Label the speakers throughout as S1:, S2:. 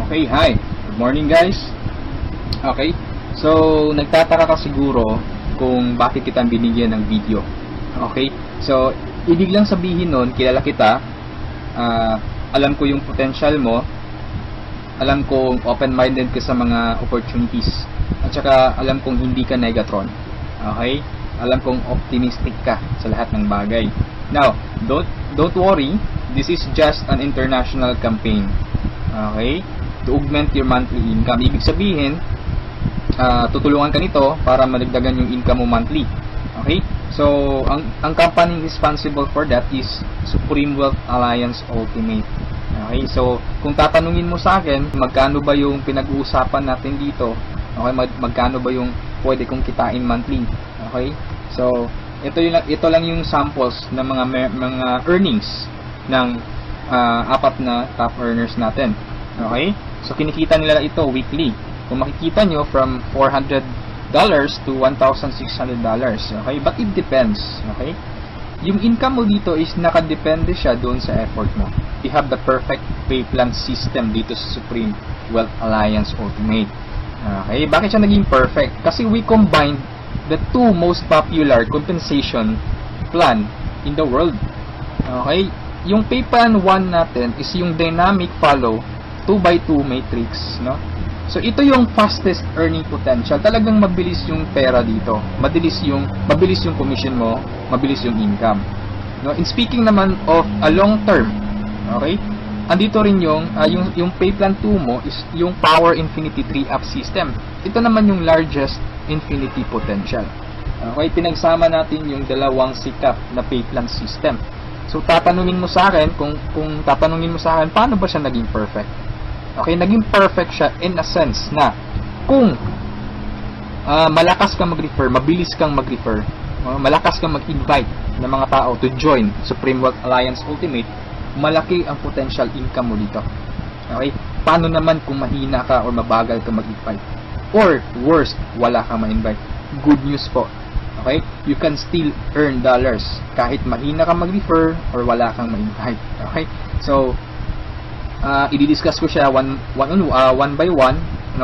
S1: Okay, hi. Good morning guys. Okay, so nagtataka ka siguro kung bakit kita binigyan ng video. Okay, so ibig lang sabihin nun, kilala kita, alam ko yung potential mo, alam kong open-minded ka sa mga opportunities, at saka alam kong hindi ka negatron. Okay, alam kong optimistic ka sa lahat ng bagay. Now, don't worry, this is just an international campaign. Okay, to augment your monthly income. Ibig sabihin, tutulungan ka nito para madagdagan yung income mo monthly. Okay? So, ang company responsible for that is Supreme Wealth Alliance Ultimate. Okay? So, kung tatanungin mo sa akin, magkano ba yung pinag-uusapan natin dito? Okay? Magkano ba yung pwede kong kitain monthly? Okay? So, ito lang yung samples ng mga earnings ng apat na top earners natin. Okay? So, kinikita nila ito weekly. Kung makikita nyo, from $400 to $1,600. Okay? But it depends. Okay? Yung income mo dito is nakadepende siya doon sa effort mo. We have the perfect pay plan system dito sa Supreme Wealth Alliance Ultimate. Okay? Bakit siya naging perfect? Kasi we combined the two most popular compensation plan in the world. Okay? Yung pay plan 1 natin is yung dynamic follow 2x2 matrix, no? So ito yung fastest earning potential. Talagang mabilis yung pera dito. Mabilis yung commission mo, mabilis yung income. No, in speaking naman of a long term, okay? Andito rin yung pay plan 2 mo is yung Power Infinity 3-up system. Ito naman yung largest infinity potential. Okay, pinagsama natin yung dalawang sikat na pay plan system. So tatanungin mo sa akin kung tatanungin mo sa akin paano ba siya naging perfect? Okay, naging perfect siya in a sense na kung malakas kang mag-refer, mabilis kang mag-refer, malakas kang mag-invite ng mga tao to join Supreme Wealth Alliance Ultimate, malaki ang potential income mo dito. Okay? Paano naman kung mahina ka or mabagal ka mag-invite? Or worst, wala kang ma-invite? Good news po. Okay? You can still earn dollars kahit mahina ka mag-refer or wala kang ma-invite. Okay? So, i-discuss ko siya one by one,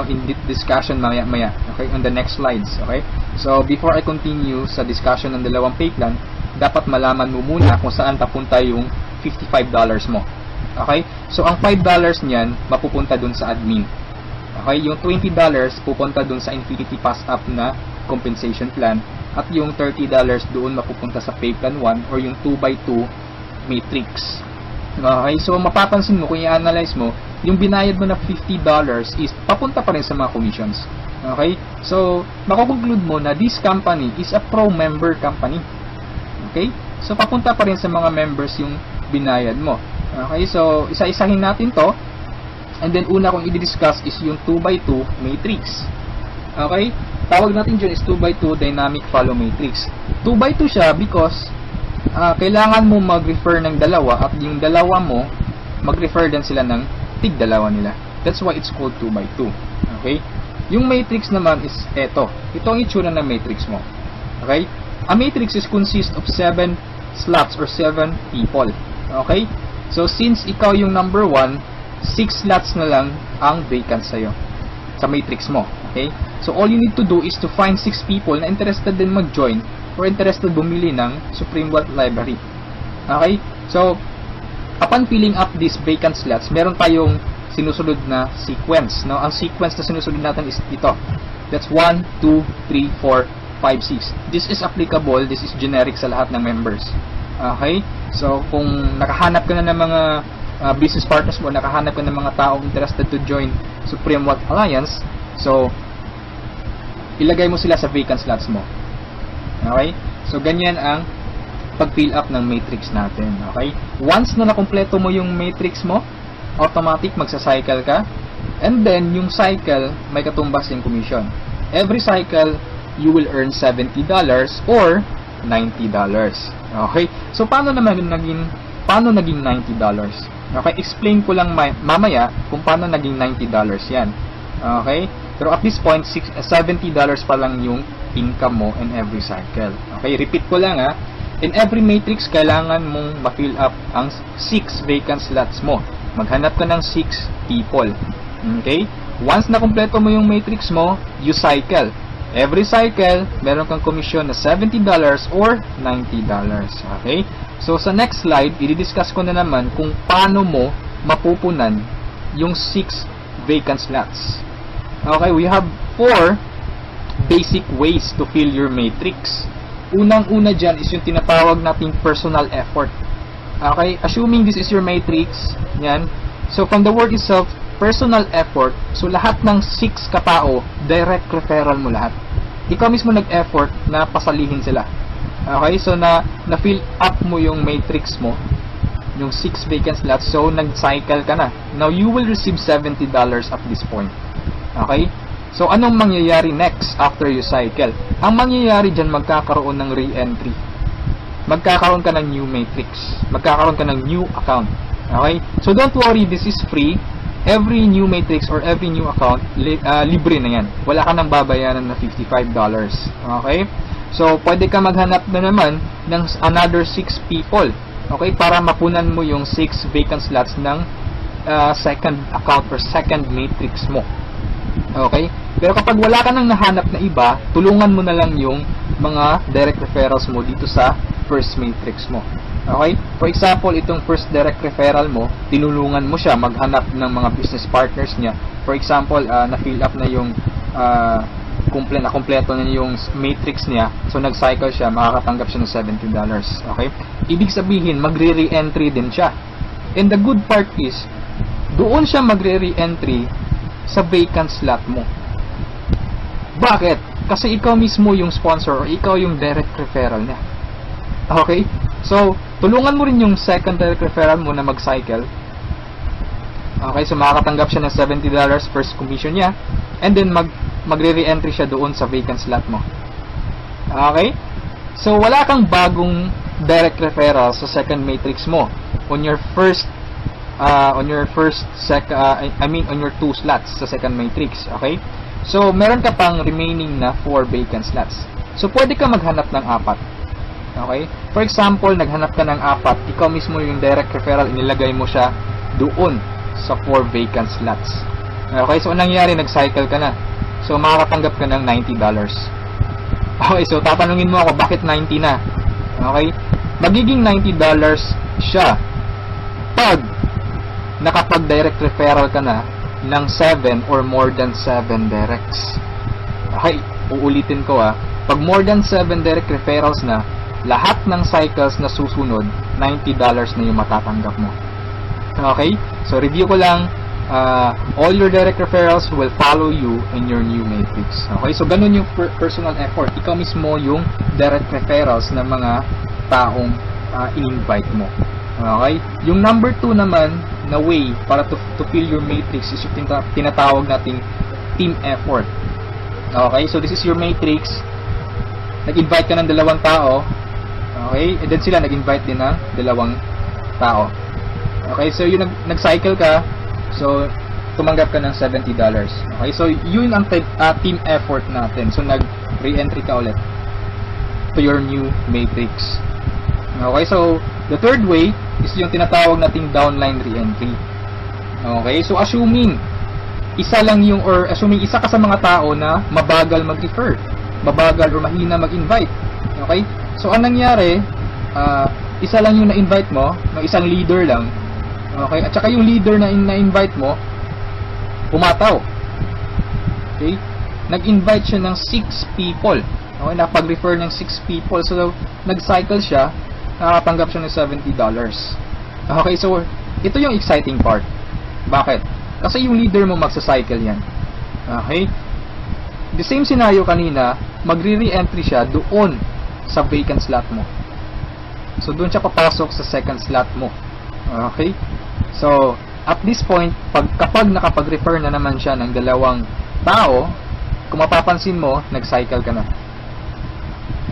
S1: in discussion maya okay, on the next slides. Okay, so before I continue sa discussion ng dalawang pay plan, dapat malaman mo muna kung saan papunta yung $55 mo. Okay, so ang $5 niyan mapupunta dun sa admin. Okay, yung $20 pupunta dun sa Infinity Pass Up na compensation plan, at yung $30 doon mapupunta sa pay plan 1 or yung 2x2 matrix. Okay, so mapapansin mo kung i-analyze mo, yung binayad mo na $50 is papunta pa rin sa mga commissions. Okay, so makukonclude mo na this company is a pro-member company. Okay, so papunta pa rin sa mga members yung binayad mo. Okay, so isa-isahin natin to, and then una kong i-discuss is yung 2x2 matrix. Okay, tawag natin dyan is 2x2 dynamic follow matrix. 2x2 siya because kailangan mo mag-refer ng dalawa at yung dalawa mo mag-refer din sila ng tig-dalawa nila. That's why it's called 2x2. Okay? Yung matrix naman is ito. Ito ang itsura ng matrix mo. Okay? A matrix is consist of 7 slots or 7 people. Okay? So since ikaw yung number 1, 6 slots na lang ang vacant sa'yo sa matrix mo. Okay? So all you need to do is to find 6 people na interested din mag-join or interested bumili ng Supreme Wealth Library. Okay? So, upon filling up these vacant slots, meron tayong sinusunod na sequence. No? Ang sequence na sinusunod natin is ito. That's 1, 2, 3, 4, 5, 6. This is applicable, this is generic sa lahat ng members. Okay? So, kung nakahanap ka na ng mga business partners mo, nakahanap ka ng mga taong interested to join Supreme Wealth Alliance, so, ilagay mo sila sa vacant slots mo. Okay? So, ganyan ang pag-fill up ng matrix natin. Okay? Once na nakompleto mo yung matrix mo, automatic magsa-cycle ka. And then, yung cycle, may katumbas yung commission. Every cycle, you will earn $70 or $90. Okay? So, paano naging $90? Okay? Explain ko lang mamaya kung paano naging $90 yan. Okay? Pero at this point, $70 pa lang yung income mo in every cycle. Okay, repeat ko lang ha. In every matrix, kailangan mong ma-fill up ang 6 vacant slots mo. Maghanap ka ng 6 people. Okay? Once na kumpleto mo yung matrix mo, you cycle. Every cycle, meron kang komisyon na $70 or $90. Okay? So, sa next slide, i-discuss ko na naman kung paano mo mapupunan yung 6 vacant slots. Okay, we have 4 basic ways to fill your matrix. Unang-una dyan is yung tinatawag nating personal effort. Okay, assuming this is your matrix, yan. So, from the word itself, personal effort, so lahat ng 6 katao, direct referral mo lahat. Ikaw mismo nag-effort na pasalihin sila. Okay, so na-fill up mo yung matrix mo, yung 6 vacant slots, so nag-cycle ka na. Now, you will receive $70 at this point. Okay? So, anong mangyayari next after you cycle? Ang mangyayari dyan, magkakaroon ng re-entry. Magkakaroon ka ng new matrix. Magkakaroon ka ng new account. Okay? So, don't worry, this is free. Every new matrix or every new account, libre na yan. Wala ka nang babayaran na $55. Okay? So, pwede ka maghanap na naman ng another 6 people. Okay? Para mapunan mo yung 6 vacant slots ng second account or second matrix mo. Okay? Pero kapag wala ka nang nahanap na iba, tulungan mo na lang yung mga direct referrals mo dito sa first matrix mo. Okay? For example, itong first direct referral mo, tinulungan mo siya maghanap ng mga business partners niya. For example, na-fill up na yung kompleto na yung matrix niya. So, nag-cycle siya, makakatanggap siya ng $70. Okay? Ibig sabihin, magre-re-entry din siya. And the good part is, doon siya magre-re-entry sa vacant slot mo. Bakit? Kasi ikaw mismo yung sponsor or ikaw yung direct referral niya. Okay? So, tulungan mo rin yung second direct referral mo na mag-cycle. Okay? So, makakatanggap siya ng $70 first commission niya. And then, magre-re-entry siya doon sa vacant slot mo. Okay? So, wala kang bagong direct referral sa second matrix mo on your first on your 2 slots sa second matrix. Okay? So, meron ka pang remaining na 4 vacant slots. So, pwede ka maghanap ng 4. Okay? For example, naghanap ka ng 4, ikaw mismo yung direct referral, inilagay mo siya doon sa 4 vacant slots. Okay? So, anong nangyari? Nag-cycle ka na. So, makakatanggap ka ng $90. Okay, so tatanungin mo ako, bakit 90 na? Okay? Magiging $90 siya pag nakapag-direct referral ka na ng 7 or more than 7 directs. Okay, uulitin ko pag more than 7 direct referrals na, lahat ng cycles na susunod, $90 na yung matatanggap mo. Okay? So, review ko lang. All your direct referrals will follow you in your new matrix. Okay, so ganun yung personal effort. Ikaw mismo yung direct referrals ng mga taong in-invite mo. Okay, yung number 2 naman na way para to fill your matrix is yung tinatawag nating team effort. Okay, so this is your matrix. Nag-invite ka ng 2 tao. Okay, and then sila nag-invite din ng 2 tao. Okay, so yung nag-cycle ka, so tumanggap ka ng $70. Okay, so yun ang team effort natin. So nag-re-entry ka ulit to your new matrix. Okay, so the third way is yung tinatawag nating downline re-entry. Okay, so assuming isa ka sa mga tao na mabagal mag-refer, mabagal or mahina mag-invite. Okay, so anong nangyari, isa lang yung na-invite mo, ng isang leader lang. Okay, at saka yung leader na na-invite mo, pumataw. Okay, nag-invite siya ng 6 people. Okay, nakapag-refer ng 6 people. So, nag-cycle siya, nakatanggap siya ng $70. Okay, so, ito yung exciting part. Bakit? Kasi yung leader mo magsa-cycle yan. Okay? The same scenario kanina, magre-re-entry siya doon sa vacant slot mo. So, doon siya papasok sa second slot mo. Okay? So, at this point, kapag nakapag-refer na naman siya ng 2 tao, kung mapapansin mo, nag-cycle ka na.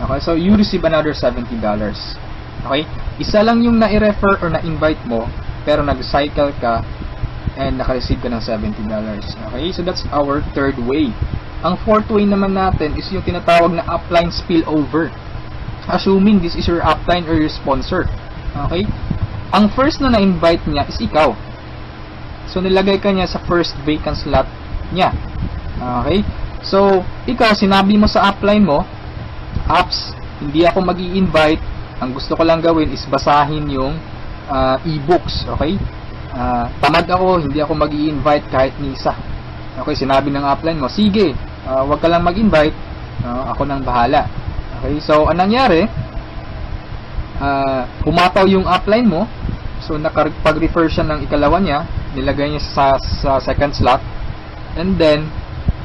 S1: Okay? So, you receive another $70. Okay? Isa lang yung na-refer or na-invite mo, pero nag-cycle ka and naka-receive ka ng $70. Okay? So, that's our third way. Ang fourth way naman natin is yung tinatawag na upline spillover. Assuming this is your upline or your sponsor. Okay? Ang first na na-invite niya is ikaw. So, nilagay ka niya sa first vacant slot niya. Okay? So, ikaw, sinabi mo sa upline mo, apps, hindi ako mag-i-invite. Ang gusto ko lang gawin is basahin yung e-books. Okay? Tamad ako, hindi ako mag-i-invite kahit ni isa. Okay, sinabi ng upline mo, sige, wag ka lang mag-invite, ako nang bahala. Okay, so anong nangyari? Pumataw yung upline mo, so nakapag-refer siya ng ikalawa niya, nilagay niya sa second slot, and then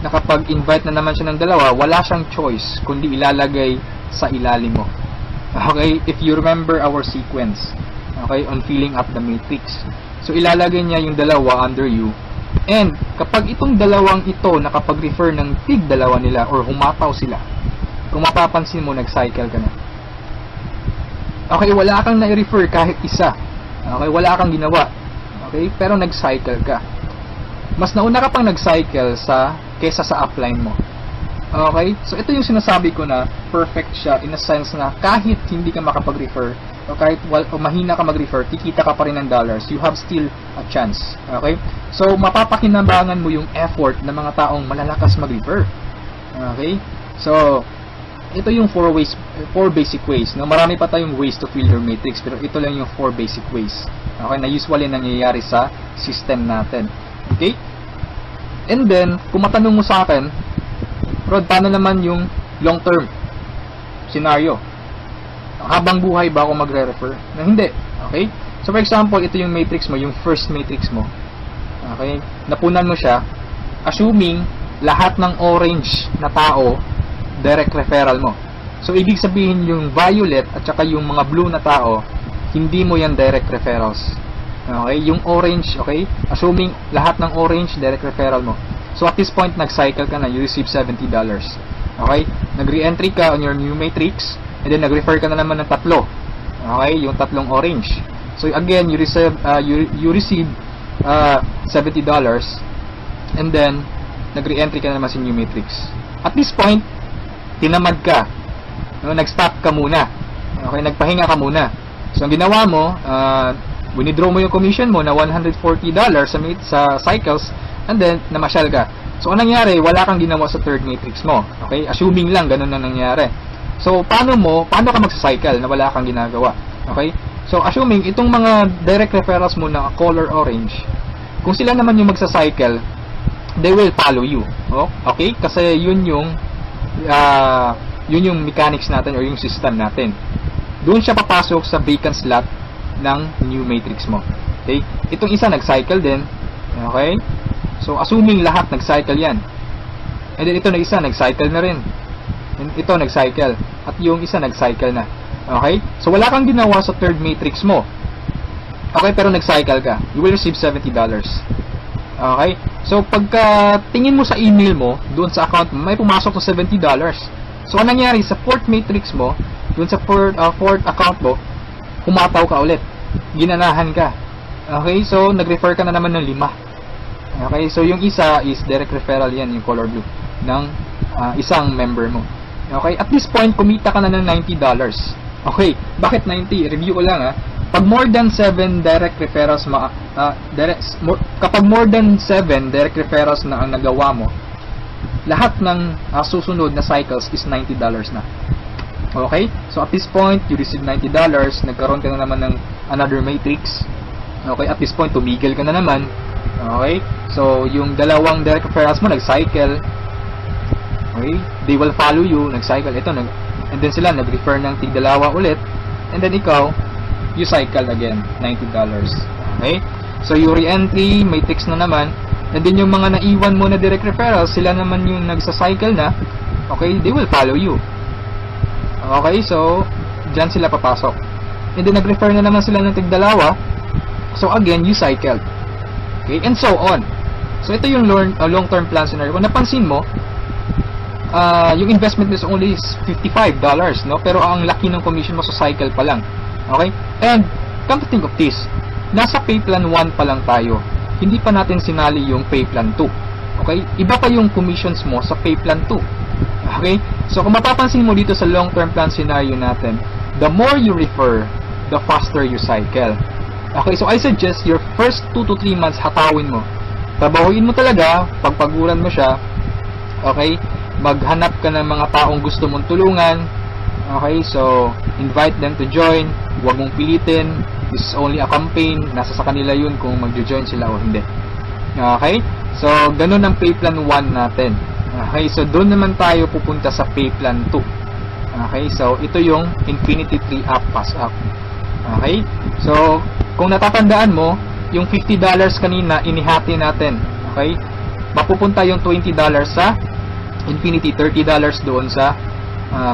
S1: nakapag-invite na naman siya ng dalawa, wala siyang choice kundi ilalagay sa ilalim mo. Okay, if you remember our sequence, okay, on filling up the matrix. So ilalagay niya yung dalawa under you. And kapag itong dalawang ito nakapag-refer ng tig-dalawa nila or humataw sila, kung mapapansin mo, nag-cycle ka na. Okay, wala kang na-refer kahit isa. Okay, wala kang ginawa. Okay, pero nag-cycle ka. Mas nauna ka pang nag-cycle kesa sa upline mo. Okay, so ito yung sinasabi ko na perfect siya in a sense na kahit hindi ka makapag-refer o kahit mahina ka mag-refer, kikita ka pa rin ng dollars. You have still a chance. Okay? So, mapapakinabangan mo yung effort ng mga taong malalakas mag-refer. Okay? So, ito yung 4 basic ways. No? Marami pa tayong ways to fill your matrix, pero ito lang yung 4 basic ways. Okay? Na usually nangyayari sa system natin. Okay? And then, kung matanong mo sa akin, Rod, paano naman yung long-term scenario? Habang buhay ba ako magre-refer? Na hindi. Okay? So, for example, ito yung matrix mo, yung first matrix mo. Okay? Napunan mo siya, assuming lahat ng orange na tao, direct referral mo. So, ibig sabihin yung violet at saka yung mga blue na tao, hindi mo yan direct referrals. Okay? Yung orange, okay? Assuming lahat ng orange, direct referral mo. So, at this point, nag-cycle ka na, you receive $70. Okay? Nag-re-entry ka on your new matrix, and then nag-refer ka na naman ng tatlo. Okay? Yung tatlong orange. So, again, you receive $70, and then, nag-re-entry ka na naman sa new matrix. At this point, tinamad ka. No? Nag-stop ka muna. Okay? Nagpahinga ka muna. So, ang ginawa mo, winidraw mo yung commission mo na $140 sa cycles, and then, namasyal ka. So, anong nangyari? Wala kang ginawa sa third matrix mo. Okay? Assuming lang, ganun na nangyari. So, paano ka magsa-cycle na wala kang ginagawa? Okay? So, assuming, itong mga direct referrals mo na color orange, kung sila naman yung magsa-cycle, they will follow you. Oh? Okay? Kasi yun yung mechanics natin or yung system natin. Doon siya papasok sa vacant slot ng new matrix mo. Okay? Itong isa nag-cycle din. Okay? So, assuming lahat nag-cycle yan. And then, ito na isa, nag-cycle na rin. And ito, nag-cycle. At yung isa, nag-cycle na. Okay? So, wala kang ginawa sa third matrix mo. Okay? Pero nag-cycle ka. You will receive $70. Okay? So, pagka tingin mo sa email mo, doon sa account mo, may pumasok na $70. So, anong nangyari? Sa fourth matrix mo, doon sa fourth account mo, humataw ka ulit. Ginanahan ka. Okay? So, nag-refer ka na naman ng 5. Okay, so yung isa is direct referral yan, yung color blue, ng isang member mo. Okay, at this point, kumita ka na ng $90. Okay, bakit 90? Review ko lang ha. Pag more than 7 direct referrals, kapag more than 7 direct referrals na ang nagawa mo, lahat ng susunod na cycles is $90 na. Okay, so at this point, you receive $90, nagkaroon ka na naman ng another matrix. Okay, at this point, tumigil ka na naman. Okay? So, yung dalawang direct referrals mo, nag-cycle. Okay? They will follow you, nag-cycle. Ito, and then sila, nag-refer ng tig-dalawa ulit. And then ikaw, you cycle again, $90. Okay? So, yung re-entry, matrix na naman. And then yung mga naiwan mo na direct referrals, sila naman yung nagsa-cycle na. Okay? They will follow you. Okay? So, dyan sila papasok. And then, nag-refer na naman sila ng tig-dalawa. So, again, you cycle. Okay, and so on. So, ito yung long-term plan scenario. Kung napansin mo, yung investment is only $55, no? Pero ang laki ng commission mo sa cycle pa lang. Okay? And, come to think of this, nasa pay plan 1 pa lang tayo. Hindi pa natin sinali yung pay plan 2. Okay? Iba pa yung commissions mo sa pay plan 2. Okay? So, kung mapapansin mo dito sa long-term plan scenario natin, the more you refer, the faster you cycle. Okay, so I suggest your first 2 to 3 months hatawin mo. Trabahuin mo talaga, pagpaguran mo siya. Okay? Maghanap ka ng mga taong gusto mong tulungan. Okay? So, invite them to join. Huwag mong pilitin. This is only a campaign. Nasa sa kanila yun kung mag-join sila o hindi. Okay? So, ganun ang pay plan 1 natin. Okay? So, doon naman tayo pupunta sa pay plan 2. Okay? So, ito yung Infinity 3 Up Pass Up. Okay? So, kung natatandaan mo, yung $50 kanina, inihati natin. Okay? Mapupunta yung $20 sa Infinity, $30 doon sa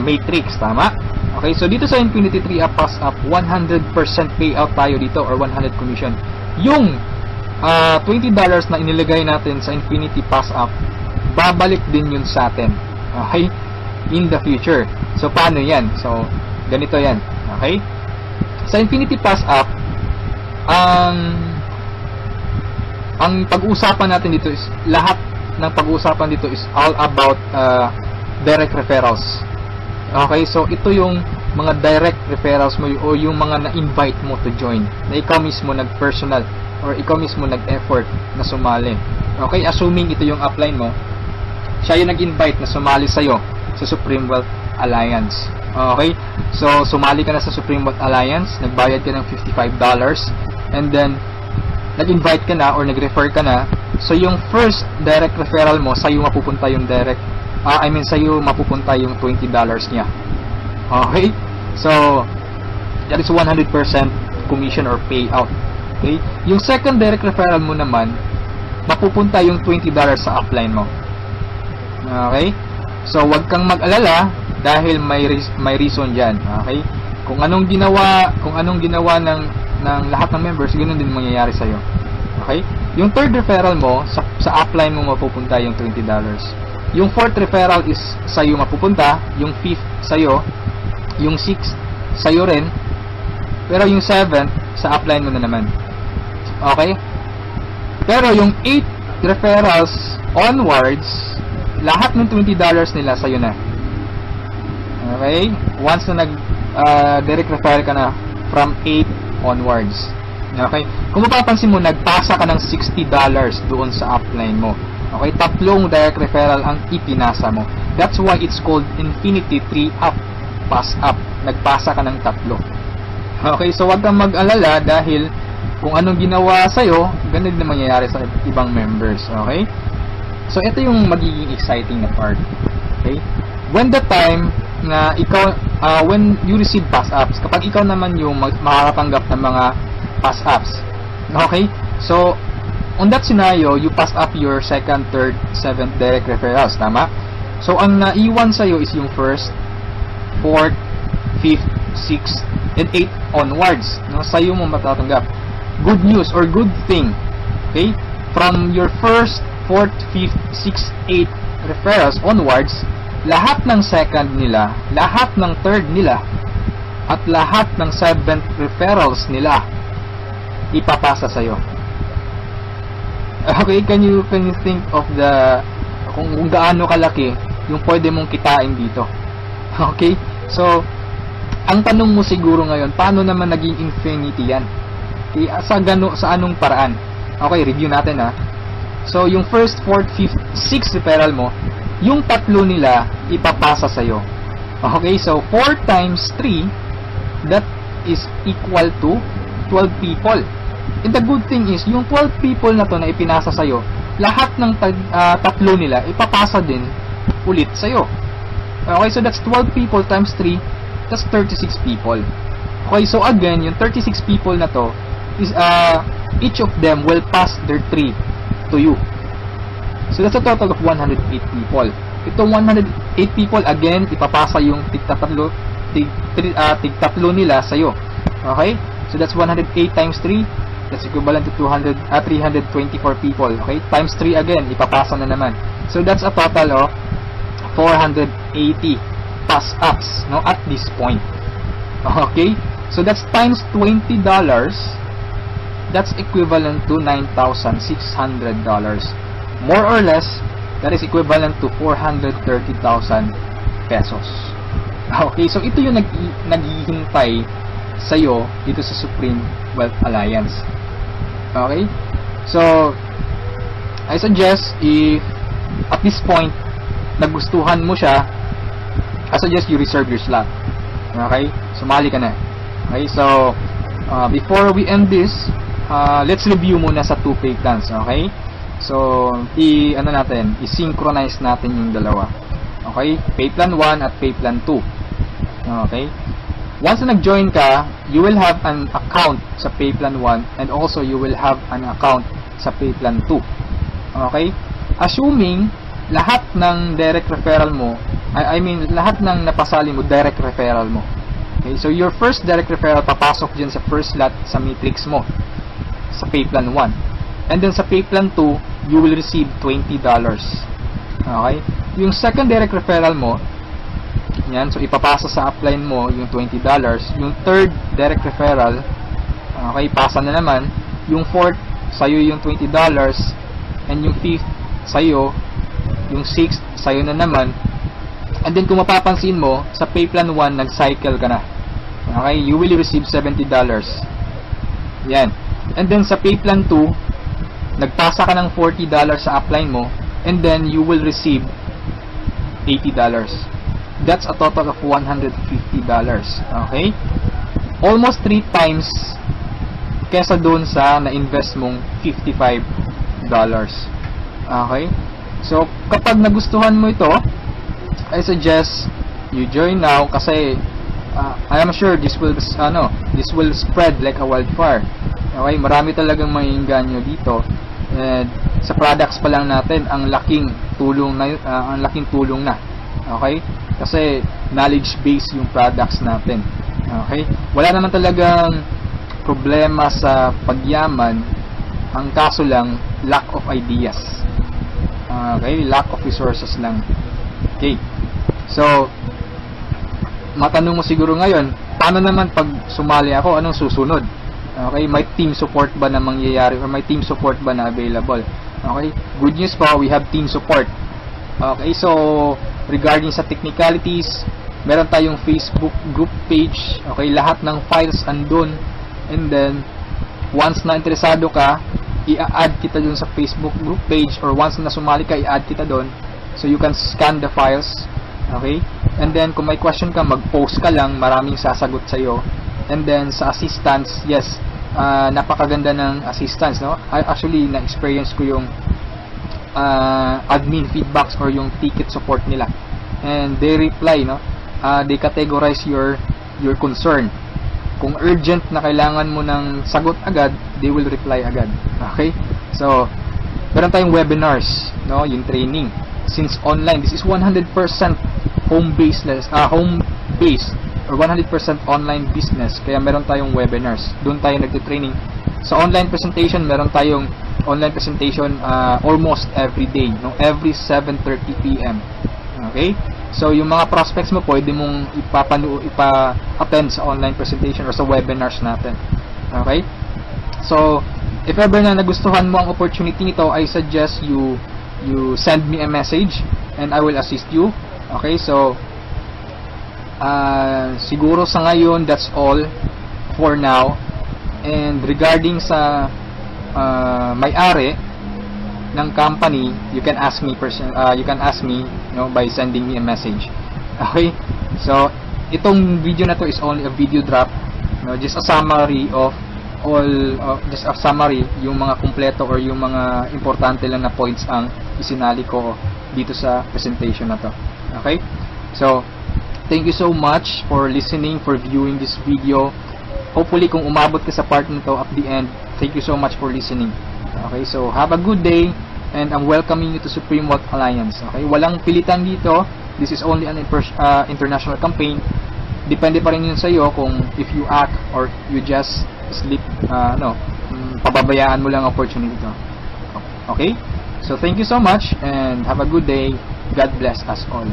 S1: Matrix. Tama? Okay? So, dito sa Infinity 3 Up Pass Up, 100% payout tayo dito or 100 commission. Yung $20 na inilagay natin sa Infinity Pass Up, babalik din yun sa atin. Okay? In the future. So, paano yan? So, ganito yan. Okay? Sa Infinity Pass Up, ang pag-uusapan natin dito is, lahat ng pag-uusapan dito is all about direct referrals. Okay? So, ito yung mga direct referrals mo o yung mga na-invite mo to join. Na ikaw mismo nag-personal or ikaw mismo nag-effort na sumali. Okay? Assuming ito yung upline mo, siya yung nag-invite na sumali sa'yo sa Supreme Wealth Alliance. Okay? So, sumali ka na sa Supreme Wealth Alliance, nagbayad ka ng $55, and then, nag-invite ka na or nag-refer ka na. So, yung first direct referral mo, sa'yo mapupunta yung sa'yo mapupunta yung $20 niya. Okay? So, that is 100% commission or payout. Okay? Yung second direct referral mo naman, mapupunta yung $20 sa upline mo. Okay? So, wag kang mag-alala dahil may reason diyan. Okay? Kung anong ginawa ng lahat ng members, ganoon din mangyayari sa iyo. Okay? Yung third referral mo sa upline mo mapupunta yung $20. Yung fourth referral is sa iyo mapupunta, yung fifth sa iyo, yung sixth sa iyo rin. Pero yung seventh sa upline mo na naman. Okay? Pero yung 8 referrals onwards, lahat ng $20 nila sa'yo na. Okay? Once na direct refer ka na from 8 onwards. Okay? Kung mapapansin mo, nagpasa ka ng $60 doon sa upline mo. Okay? 3 direct referral ang ipinasa mo. That's why it's called Infinity 3 Up Pass Up. Nagpasa ka ng 3. Okay? So, wag kang mag-alala dahil kung anong ginawa sa'yo, ganun din mangyayari sa ibang members. Okay? So, ito yung magiging exciting na part. Okay? When the time na ikaw, when you receive pass-ups, kapag ikaw naman yung makakatanggap ng mga pass-ups. Okay? So, on that scenario, you pass up your second, third, seventh direct referrals. Tama? So, ang naiwan sa'yo is yung first, fourth, fifth, sixth, and eighth onwards. No? Sa'yo mo matatanggap. Good news or good thing. Okay? From your first, 4th, 5th, 6th, 8th referrals onwards, lahat ng second nila, lahat ng third nila, at lahat ng 7th referrals nila, ipapasa sa'yo. Okay, can you think of kung gaano kalaki yung pwede mong kitain dito? Okay? So, ang tanong mo siguro ngayon, paano naman naging infinity yan? Okay, sa anong paraan? Okay, review natin ha. So, yung first, 4th, 5th, 6th referral mo, yung 3 nila, ipapasa sa'yo. Okay, so 4 times 3, that is equal to 12 people. And the good thing is, yung 12 people na to na ipinasa sa'yo, lahat ng 3 nila, ipapasa din ulit sa'yo. Okay, so that's 12 people times 3, that's 36 people. Okay, so again, yung 36 people na to, is each of them will pass their 3 to you. So that's a total of 108 people. Itong 108 people, again, ipapasa yung tig-3 nila sa'yo. Okay? So that's 108 times 3. That's equivalent to 324 people. Okay? Times 3 again, ipapasa na naman. So that's a total of 480 pass-ups, no, at this point. Okay? So that's times $20. That's equivalent to $9,600. More or less, that is equivalent to 430,000 pesos. Okay, so ito yung naghihintay sa'yo dito sa Supreme Wealth Alliance. Okay? So, I suggest if at this point nagustuhan mo siya, I suggest you reserve your slot. Okay? Sumali ka na. Okay? So, before we end this, let's review muna sa 2 pay plans. Okay? So, i-synchronize natin yung dalawa. Okay? Pay plan 1 at pay plan 2. Okay? Once na nag-join ka, you will have an account sa pay plan 1 and also you will have an account sa pay plan 2. Okay? Assuming lahat ng direct referral mo, I mean lahat ng napasali mo direct referral mo. Okay? So your first direct referral papasok diyan sa first slot sa matrix mo sa pay plan 1. And then sa pay plan 2, you will receive $20. Okay? Yung second direct referral mo, yan, so ipapasa sa upline mo yung $20. Yung third direct referral, okay, pasa na naman. Yung fourth, sa'yo yung $20. And yung fifth, sa'yo. Yung sixth, sa'yo na naman. And then kung mapapansin mo, sa pay plan 1, nag-cycle ka na. Okay, you will receive $70. Yan. And then sa pay plan 2, nagpasa ka ng $40 sa upline mo. And then you will receive $80. That's a total of $150. Okay? Almost 3 times kesa doon sa na-invest mong $55. Okay? So, kapag nagustuhan mo ito, I suggest you join now kasi I am sure this will spread like a wildfire. Okay? Marami talagang maiinganyo dito. And sa products pa lang natin, ang laking tulong na. Okay? Kasi knowledge base yung products natin. Okay? Wala naman talagang problema sa pagyaman. Ang kaso lang, lack of ideas. Okay? Lack of resources lang. Okay. So, matanong mo siguro ngayon, paano naman pag sumali ako, anong susunod? Okay? May team support ba na mangyayari or may team support ba na available? Okay? Good news po, we have team support. Okay? So, regarding sa technicalities, meron tayong Facebook group page. Okay? Lahat ng files andun. And then, once na interesado ka, i-add kita dun sa Facebook group page or once na sumali ka, i-add kita dun so you can scan the files. Okay? And then kung may question ka, mag-post ka lang, maraming sasagot sa'yo. And then sa assistance, yes, napakaganda ng assistance, no? Actually, na-experience ko yung admin feedbacks or yung ticket support nila. And they reply, no? They categorize your concern. Kung urgent na kailangan mo ng sagot agad, they will reply agad. Okay? So, meron tayong webinars, no? Yung training. Since online, this is 100% home-based or 100% online business. Kaya meron tayong webinars. Doon tayo nagte-training. Sa online presentation, meron tayong online presentation almost every day, no? Every 7:30 PM. Okay? So, yung mga prospects mo, pwede mong ipa-attend sa online presentation or sa webinars natin. Okay? So, if ever na nagustuhan mo ang opportunity nito, I suggest you send me a message and I will assist you. Okay? So, siguro sa ngayon, that's all for now. And regarding sa may-ari ng company, you can ask me by sending me a message. Okay? So, itong video na to is only a video drop, no? Just a summary of yung mga kumpleto or yung mga importante lang na points ang isinali ko dito sa presentation na to. Okay? So, thank you so much for listening, for viewing this video. Hopefully, kung umabot ka sa part nito at the end, thank you so much for listening. Okay, so have a good day and I'm welcoming you to Supreme Wealth Alliance. Okay, walang pilitan dito. This is only an international campaign. Depende pa rin yun sa iyo kung if you act or you just sleep, pababayaan mo lang opportunity to. Okay? So thank you so much and have a good day. God bless us all.